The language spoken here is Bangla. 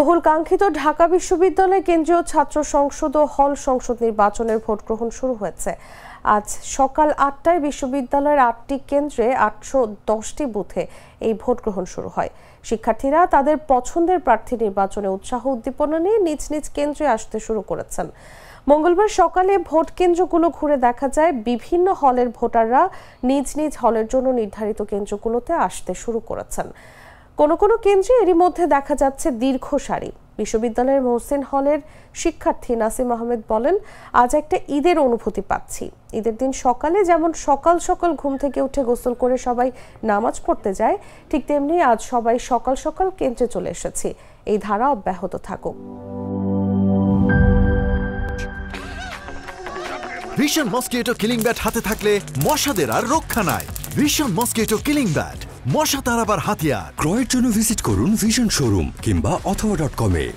বহুল কাঙ্ক্ষিত ঢাকা বিশ্ববিদ্যালয় কেন্দ্রীয় ছাত্র সংসদ ও হল সংসদ নির্বাচনের ভোট গ্রহণ শুরু হয়েছে। আজ সকাল ৮টায় বিশ্ববিদ্যালয়ের ৮টি কেন্দ্রে ৮১০টি বুথে এই ভোট গ্রহণ শুরু হয়। শিক্ষার্থীরা তাদের পছন্দের প্রার্থী নির্বাচনে উৎসাহ উদ্দীপনা নিয়ে নিজ নিজ কেন্দ্রে আসতে শুরু করেছেন। মঙ্গলবার সকালে ভোট কেন্দ্রগুলো ঘুরে দেখা যায় বিভিন্ন হলের ভোটাররা নিজ নিজ হলের জন্য নির্ধারিত কেন্দ্রগুলোতে আসতে শুরু করেছেন। কোনো কোনো কেন্দ্রে এরই মধ্যে দেখা যাচ্ছে দীর্ঘ সারি। বিশ্ববিদ্যালয়ের মোহসিন হলের শিক্ষার্থী নাসিম আহমেদ বলেন, আজ একটা ঈদের অনুভূতি পাচ্ছি। ঈদের দিন সকালে যেমন সকাল সকাল ঘুম থেকে উঠে গোসল করে সবাই নামাজ পড়তে যায়, ঠিক তেমনি আজ সবাই সকাল সকাল কেন্দ্রে চলে এসেছি। এই ধারা অব্যাহত থাকুক। ভিশন মসকিটো কিলিং ব্যাট হাতে থাকলে মশাদের আর রক্ষা নাই। ভিশন মসকিটো কিলিং ব্যাট, মশা তাড়াবার হাতিয়ার। ক্রয়ের জন্য ভিজিট করুন ভিশন শোরুম কিংবা অথবা.com-এ।